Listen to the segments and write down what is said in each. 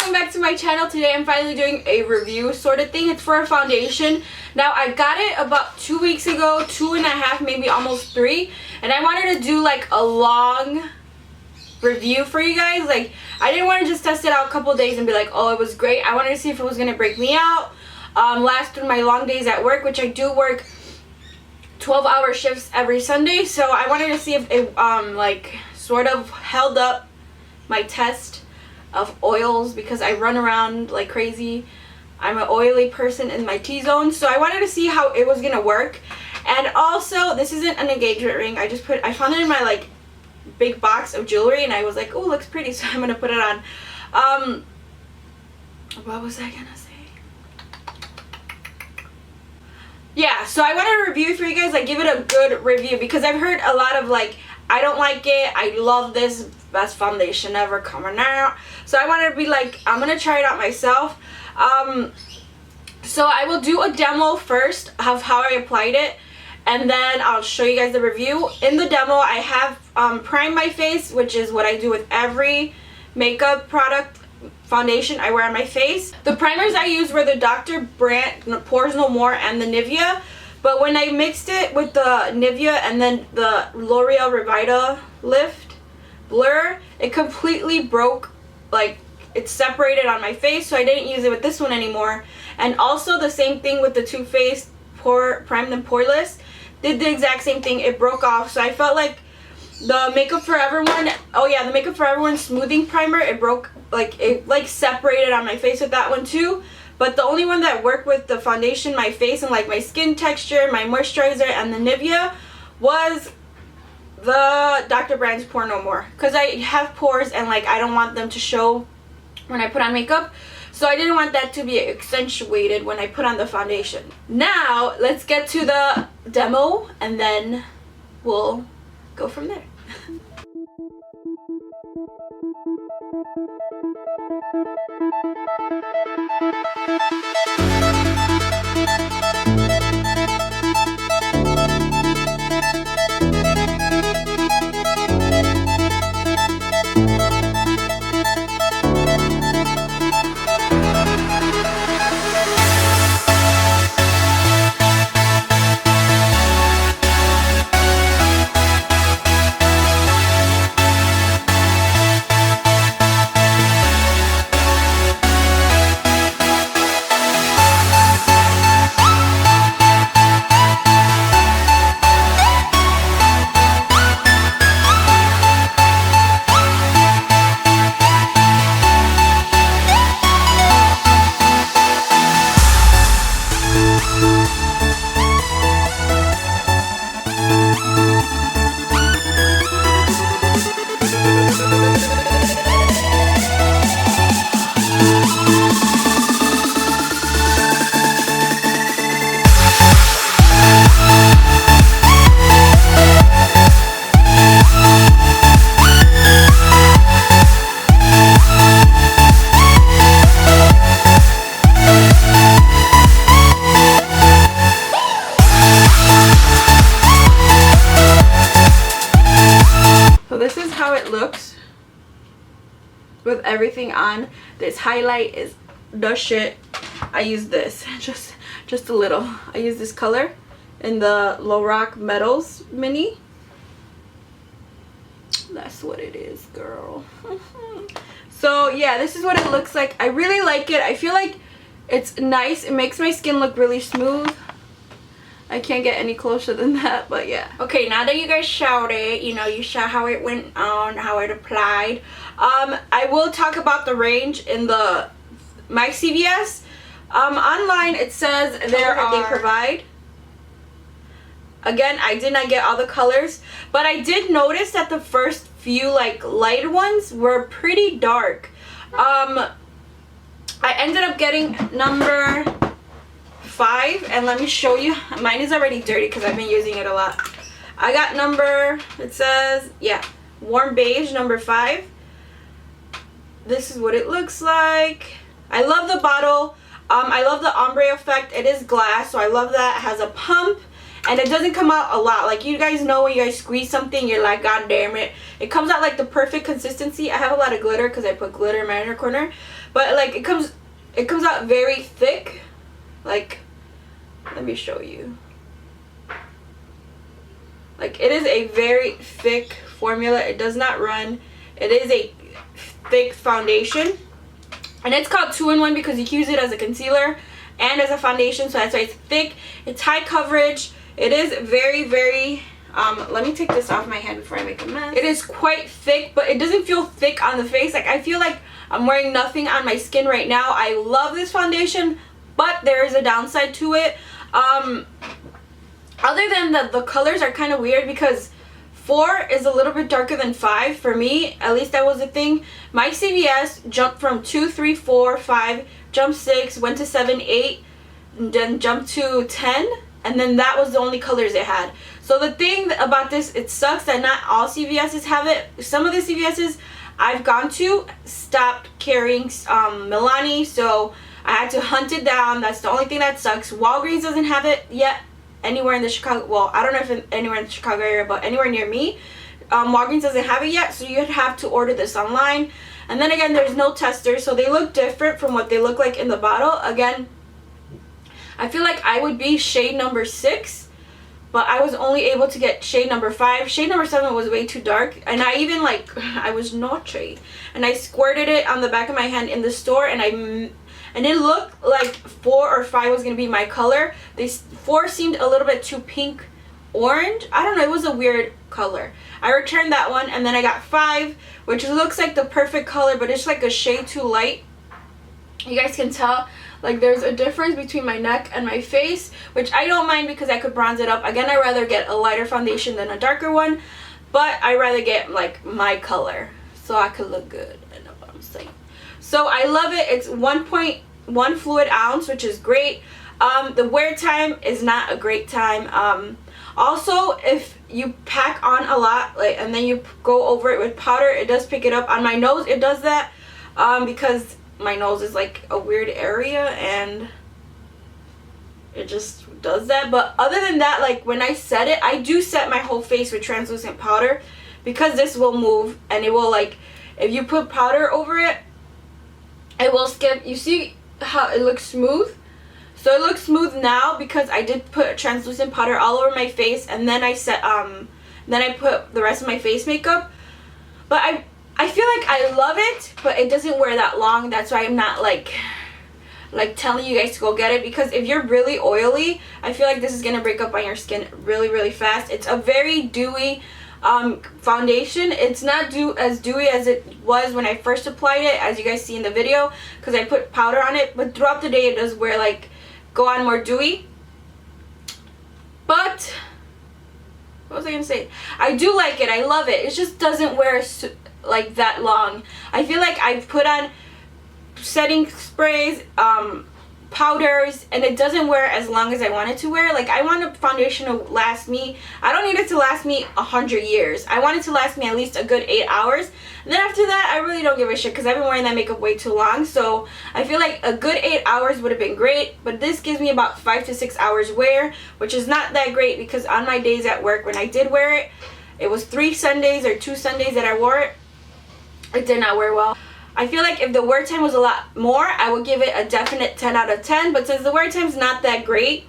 welcome back to my channel. Today I'm finally doing a review sort of thing. It's for a foundation. Now I got it about 2 weeks ago, 2.5, maybe almost 3, and I wanted to do like a long review for you guys. Like, I didn't want to just test it out a couple days and be like, oh, it was great. I wanted to see if it was going to break me out, last through my long days at work, which I do work 12-hour shifts every Sunday, so I wanted to see if it like sort of held up my test of oils, because I run around like crazy. I'm an oily person in my T-zone, so I wanted to see how it was gonna work. And also, this isn't an engagement ring. I found it in my like big box of jewelry, and I was like, oh, looks pretty, so I'm gonna put it on. What was I gonna say? Yeah, so I wanted to review for you guys, like give it a good review, because I've heard a lot of like, I don't like it, I love this, best foundation ever coming out. So I wanted to be like, I'm gonna try it out myself. So I will do a demo first of how I applied it, and then I'll show you guys the review. In the demo, I have primed my face, which is what I do with every makeup product foundation I wear on my face. The primers I used were the Dr. Brandt Pores No More and the Nivea, but when I mixed it with the Nivea and then the L'Oreal Revita Lift Blur, it completely broke, like it separated on my face, so I didn't use it with this one anymore. And also the same thing with the Too Faced Primed and Poreless, did the exact same thing, it broke off. So I felt like the Makeup Forever one, oh yeah, the Makeup Forever one smoothing primer, it broke, like it like separated on my face with that one too. But the only one that worked with the foundation, my face, and like my skin texture, my moisturizer, and the Nivea was the Dr. Brandt's Pore No More, because I have pores and like I don't want them to show when I put on makeup, so I didn't want that to be accentuated when I put on the foundation. Now let's get to the demo and then we'll go from there. Looks with everything on. This highlight is the shit. I use this just a little. I use this color in the Lorac Metals Mini. That's what it is, girl. So yeah, this is what it looks like. I really like it. I feel like it's nice. It makes my skin look really smooth. I can't get any closer than that, but yeah. Okay, now that you guys showed it, you know, you saw how it went on, how it applied. I will talk about the range in my CVS. Online it says they provide. Again, I did not get all the colors, but I did notice that the first few like light ones were pretty dark. I ended up getting number 5, and let me show you. Mine is already dirty because I've been using it a lot. I got number, it says, yeah, warm beige, number 5. This is what it looks like. I love the bottle. I love the ombre effect. It is glass, so I love that. It has a pump, and it doesn't come out a lot. Like, you guys know when you guys squeeze something, you're like, god damn it. It comes out like the perfect consistency. I have a lot of glitter because I put glitter in my inner corner, but like it comes out very thick. Like, let me show you. Like, it is a very thick formula. It does not run. It is a thick foundation, and it's called 2-in-1 because you can use it as a concealer and as a foundation, so that's why it's thick. It's high coverage. It is very, very let me take this off my hand before I make a mess. It is quite thick, but it doesn't feel thick on the face. Like, I feel like I'm wearing nothing on my skin right now. I love this foundation, but there is a downside to it. Other than that, the colors are kind of weird because 4 is a little bit darker than 5 for me. At least that was the thing. My CVS jumped from 2, 3, 4, 5, jumped 6, went to 7, 8, and then jumped to 10, and then that was the only colors it had. So the thing about this, it sucks that not all CVS's have it. Some of the CVS's I've gone to stopped carrying Milani, so I had to hunt it down. That's the only thing that sucks. Walgreens doesn't have it yet anywhere in the Chicago, well, I don't know if anywhere in the Chicago area, but anywhere near me. Walgreens doesn't have it yet, so you'd have to order this online. And then again, there's no tester, so they look different from what they look like in the bottle. Again, I feel like I would be shade number 6, but I was only able to get shade number 5. Shade number 7 was way too dark, and I even like, I was naughty, and I squirted it on the back of my hand in the store, and it looked like 4 or 5 was gonna be my color. 4 seemed a little bit too pink orange. I don't know, it was a weird color. I returned that one, and then I got 5, which looks like the perfect color, but it's like a shade too light. You guys can tell like there's a difference between my neck and my face, which I don't mind because I could bronze it up. Again, I'd rather get a lighter foundation than a darker one, but I'd rather get like my color so I could look good. I know what I'm saying. So I love it. It's 1.1 fluid ounce, which is great. The wear time is not a great time. Also, if you pack on a lot, like, and then you go over it with powder, it does pick it up. On my nose, it does that because my nose is like a weird area, and it just does that. But other than that, like when I set it, I do set my whole face with translucent powder because this will move, and it will, like, if you put powder over it, it will skip. You see how it looks smooth? So it looks smooth now because I did put translucent powder all over my face, and then I set then I put the rest of my face makeup. But I feel like I love it, but it doesn't wear that long. That's why I'm not like telling you guys to go get it, because if you're really oily, I feel like this is gonna break up on your skin really, really fast. It's a very dewy foundation. It's not as dewy as it was when I first applied it, as you guys see in the video, because I put powder on it, but throughout the day it does wear like go on more dewy. But what was I gonna say? I do like it. I love it. It just doesn't wear like that long. I feel like I've put on setting sprays, powders, and it doesn't wear as long as I want it to wear. Like, I want a foundation to last me, I don't need it to last me 100 years. I want it to last me at least a good 8 hours, and then after that I really don't give a shit because I've been wearing that makeup way too long. So I feel like a good 8 hours would have been great, but this gives me about 5 to 6 hours wear, which is not that great because on my days at work when I did wear it, it was 3 Sundays or 2 Sundays that I wore it. It did not wear well. I feel like if the wear time was a lot more, I would give it a definite 10 out of 10. But since the wear time's not that great,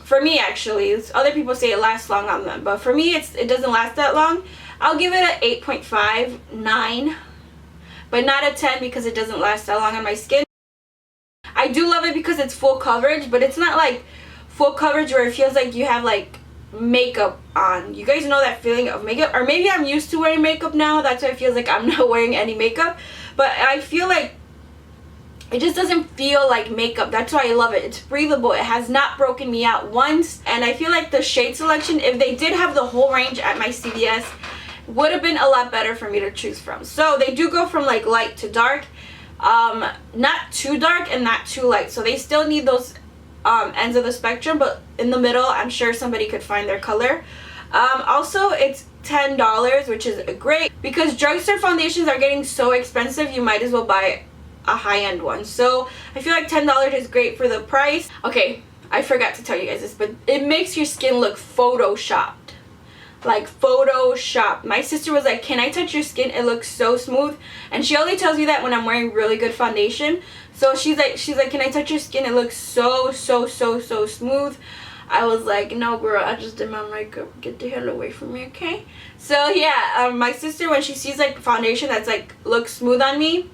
for me actually, other people say it lasts long on them, but for me it doesn't last that long. I'll give it an 8.5, 9, but not a 10 because it doesn't last that long on my skin. I do love it because it's full coverage, but it's not like full coverage where it feels like you have like makeup on. You guys know that feeling of makeup, or maybe I'm used to wearing makeup now, that's why it feels like I'm not wearing any makeup, but I feel like it just doesn't feel like makeup. That's why I love it. It's breathable. It has not broken me out once, and I feel like the shade selection, if they did have the whole range at my CVS, would have been a lot better for me to choose from. So they do go from like light to dark, not too dark and not too light, so they still need those ends of the spectrum, but in the middle I'm sure somebody could find their color. Also, it's $10, which is great because drugstore foundations are getting so expensive. You might as well buy a high-end one. So I feel like $10 is great for the price. Okay, I forgot to tell you guys this, but it makes your skin look photoshopped. Like photoshopped. My sister was like, can I touch your skin? It looks so smooth. And she only tells me that when I'm wearing really good foundation. So she's like, can I touch your skin? It looks so smooth. I was like, no girl, I just did my makeup. Get the hell away from me, okay? So yeah, my sister, when she sees like foundation that's like looks smooth on me,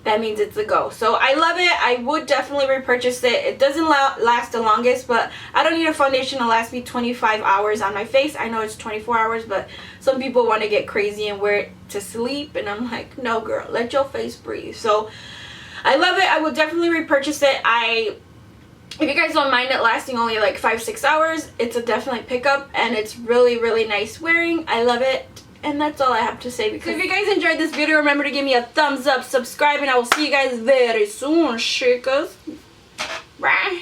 that means it's a go. So I love it. I would definitely repurchase it. It doesn't last the longest, but I don't need a foundation to last me 25 hours on my face. I know it's 24 hours, but some people want to get crazy and wear it to sleep, and I'm like, no girl, let your face breathe. So I love it. I will definitely repurchase it. If you guys don't mind it lasting only like 5-6 hours, it's a definite pickup, and it's really nice wearing. I love it. And that's all I have to say. Because if you guys enjoyed this video, remember to give me a thumbs up, subscribe, and I will see you guys very soon, chicas. Bye.